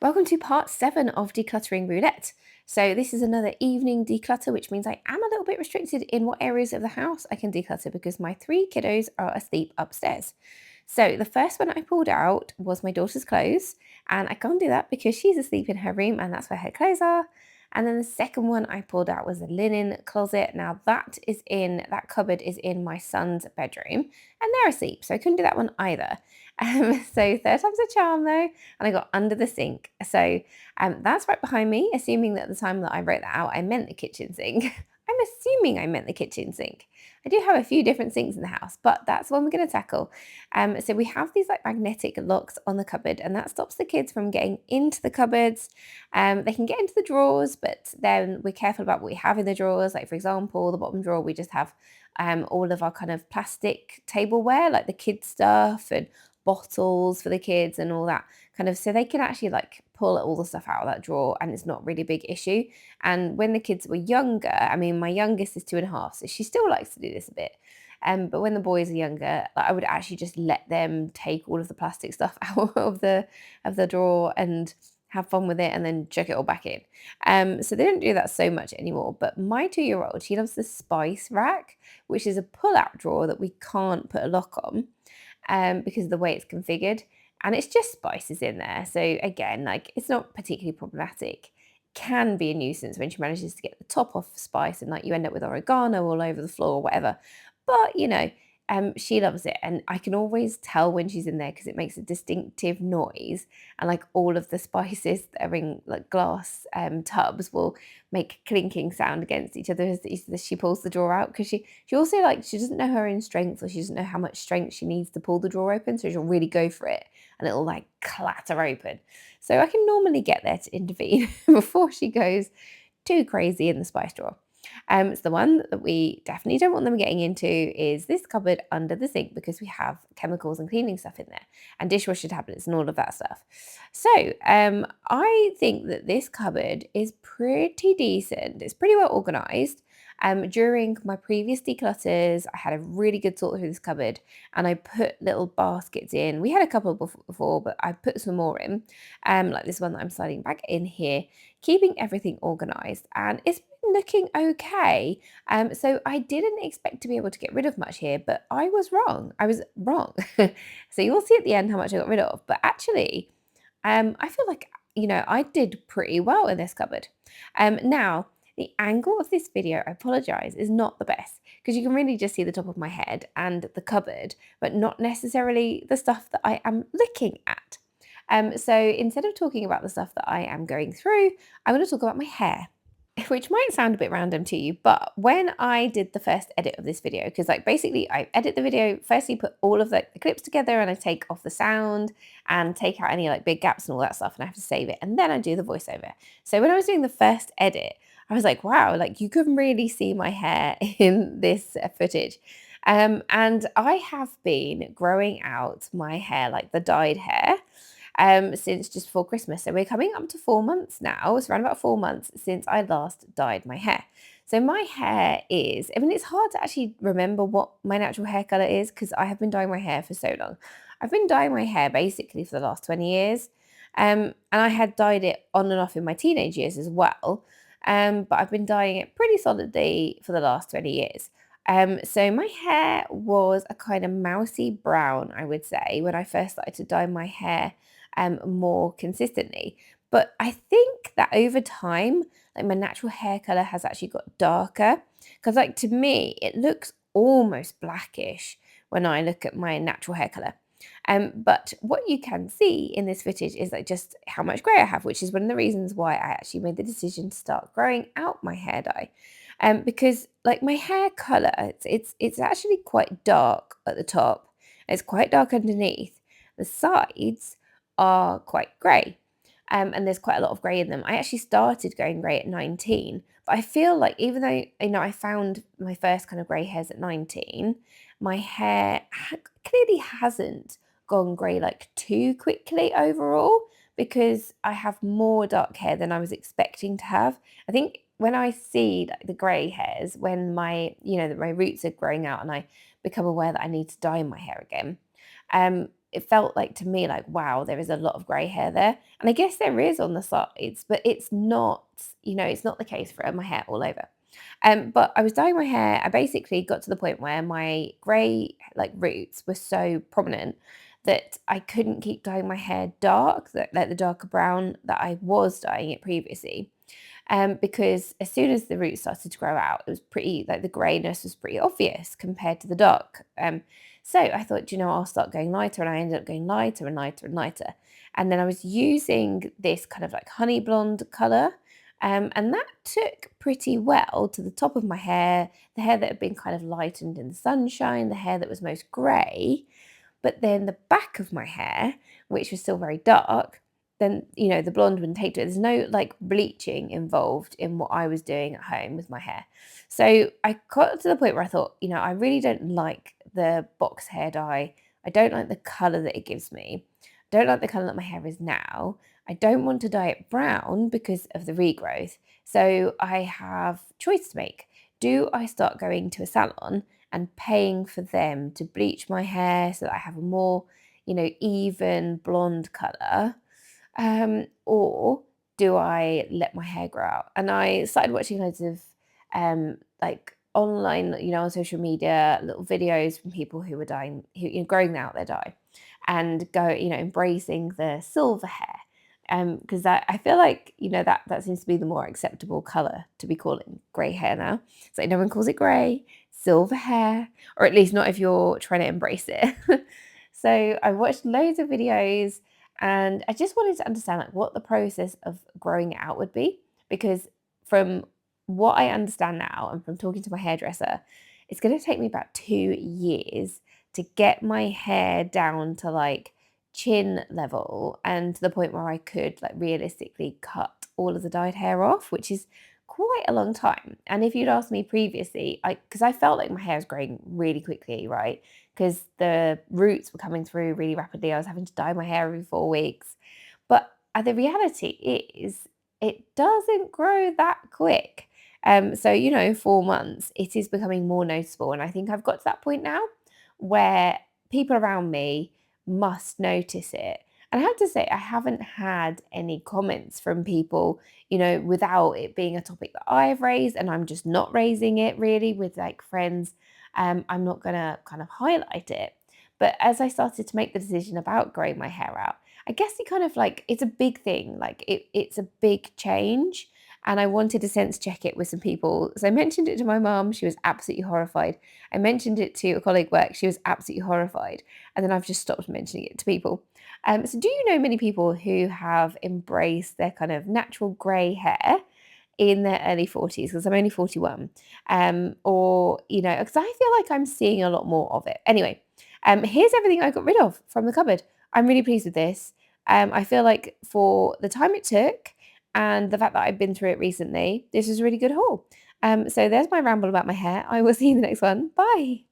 Welcome to part 7 of Decluttering Roulette. So this is another evening declutter, which means I am a little bit restricted in what areas of the house I can declutter because my 3 kiddos are asleep upstairs. So the first one I pulled out was my daughter's clothes, and I can't do that because she's asleep in her room and that's where her clothes are. And then the second one I pulled out was a linen closet. Now that cupboard is in my son's bedroom, and they're asleep, so I couldn't do that one either. So third time's a charm though, and I got under the sink. So that's right behind me, assuming that at the time that I wrote that out, I meant the kitchen sink. I'm assuming I meant the kitchen sink. I do have a few different sinks in the house, but that's one we're going to tackle. So we have these like magnetic locks on the cupboard, and that stops the kids from getting into the cupboards. They can get into the drawers, but then we're careful about what we have in the drawers. Like for example, the bottom drawer, we just have all of our kind of plastic tableware, like the kids stuff and bottles for the kids and all that kind of, so they can actually like pull all the stuff out of that drawer and it's not really a big issue. And when the kids were younger, I mean, my youngest is 2.5, so she still likes to do this a bit. But when the boys are younger, like, I would actually just let them take all of the plastic stuff out of the drawer and have fun with it and then chuck it all back in. So they don't do that so much anymore. But my 2-year-old, she loves the spice rack, which is a pull-out drawer that we can't put a lock on because of the way it's configured. And it's just spices in there. So again, like it's not particularly problematic. Can be a nuisance when she manages to get the top off spice and like you end up with oregano all over the floor or whatever. But she loves it, and I can always tell when she's in there because it makes a distinctive noise, and like all of the spices that are in like glass tubs will make a clinking sound against each other as she pulls the drawer out, because she also, like, she doesn't know her own strength, or she doesn't know how much strength she needs to pull the drawer open, so she'll really go for it and it'll like clatter open. So I can normally get there to intervene before she goes too crazy in the spice drawer. So the one that we definitely don't want them getting into is this cupboard under the sink, because we have chemicals and cleaning stuff in there and dishwasher tablets and all of that stuff. So I think that this cupboard is pretty decent. It's pretty well organized. During my previous declutters, I had a really good sort through this cupboard, and I put little baskets in. We had a couple before, but I put some more in, like this one that I'm sliding back in here, keeping everything organized, and it's been looking okay. So I didn't expect to be able to get rid of much here, but I was wrong. I was wrong. So you'll see at the end how much I got rid of, but actually, I feel like, I did pretty well in this cupboard. Now, the angle of this video, I apologize, is not the best because you can really just see the top of my head and the cupboard, but not necessarily the stuff that I am looking at. So instead of talking about the stuff that I am going through, I'm going to talk about my hair. Which might sound a bit random to you, but when I did the first edit of this video, because like basically I edit the video, firstly put all of the clips together and I take off the sound and take out any like big gaps and all that stuff, and I have to save it, and then I do the voiceover. So when I was doing the first edit, I was like, wow, like you can really see my hair in this footage. And I have been growing out my hair, like the dyed hair, since just before Christmas. So we're coming up to 4 months now. It's around about 4 months since I last dyed my hair. So my hair is, I mean, it's hard to actually remember what my natural hair color is because I have been dyeing my hair for so long. I've been dyeing my hair basically for the last 20 years. And I had dyed it on and off in my teenage years as well. But I've been dyeing it pretty solidly for the last 20 years. So my hair was a kind of mousy brown, I would say, when I first started to dye my hair more consistently. But I think that over time, like my natural hair color has actually got darker, because like to me, it looks almost blackish when I look at my natural hair color. But what you can see in this footage is like just how much grey I have, which is one of the reasons why I actually made the decision to start growing out my hair dye. Because like my hair color, it's actually quite dark at the top. It's quite dark underneath. The sides are quite grey. And there's quite a lot of grey in them. I actually started going grey at 19, but I feel like even though I found my first kind of grey hairs at 19, my hair clearly hasn't gone grey like too quickly overall, because I have more dark hair than I was expecting to have. I think when I see like the grey hairs, when that my roots are growing out and I become aware that I need to dye my hair again, it felt like to me like, wow, there is a lot of grey hair there. And I guess there is on the sides, but it's not, it's not the case for my hair all over. But I was dyeing my hair. I basically got to the point where my grey like roots were so prominent that I couldn't keep dyeing my hair dark, like the darker brown that I was dyeing it previously. Because as soon as the roots started to grow out, it was pretty, like the greyness was pretty obvious compared to the dark. So I thought, I'll start going lighter, and I ended up going lighter and lighter and lighter. And then I was using this kind of like honey blonde colour, and that took pretty well to the top of my hair, the hair that had been kind of lightened in the sunshine, the hair that was most grey. But then the back of my hair, which was still very dark, then, the blonde wouldn't take to it. There's no like bleaching involved in what I was doing at home with my hair. So I got to the point where I thought, I really don't like the box hair dye. I don't like the colour that it gives me. I don't like the colour that my hair is now. I don't want to dye it brown because of the regrowth. So I have choice to make. Do I start going to a salon and paying for them to bleach my hair so that I have a more, even blonde colour? Or do I let my hair grow out? And I started watching loads of like online, on social media, little videos from people who were dyeing, who growing out their dye, and embracing the silver hair. Because I feel like that seems to be the more acceptable color to be calling grey hair now. So no one calls it grey, silver hair, or at least not if you're trying to embrace it. So I watched loads of videos, and I just wanted to understand like what the process of growing it out would be, because from what I understand now and from talking to my hairdresser, it's going to take me about 2 years to get my hair down to like chin level, and to the point where I could like realistically cut all of the dyed hair off, which is quite a long time. And if you'd asked me previously, because I felt like my hair was growing really quickly, right? Because the roots were coming through really rapidly. I was having to dye my hair every 4 weeks. But the reality is, it doesn't grow that quick. So, 4 months, it is becoming more noticeable. And I think I've got to that point now where people around me must notice it. And I have to say, I haven't had any comments from people, without it being a topic that I've raised, and I'm just not raising it really with like friends. I'm not going to kind of highlight it. But as I started to make the decision about growing my hair out, I guess it kind of like, it's a big thing. Like it's a big change. And I wanted to sense check it with some people. So I mentioned it to my mum. She was absolutely horrified. I mentioned it to a colleague at work. She was absolutely horrified. And then I've just stopped mentioning it to people. So do you know many people who have embraced their kind of natural grey hair in their early 40s? Because I'm only 41. Or, because I feel like I'm seeing a lot more of it. Anyway, here's everything I got rid of from the cupboard. I'm really pleased with this. I feel like for the time it took and the fact that I've been through it recently, this is a really good haul. So there's my ramble about my hair. I will see you in the next one. Bye.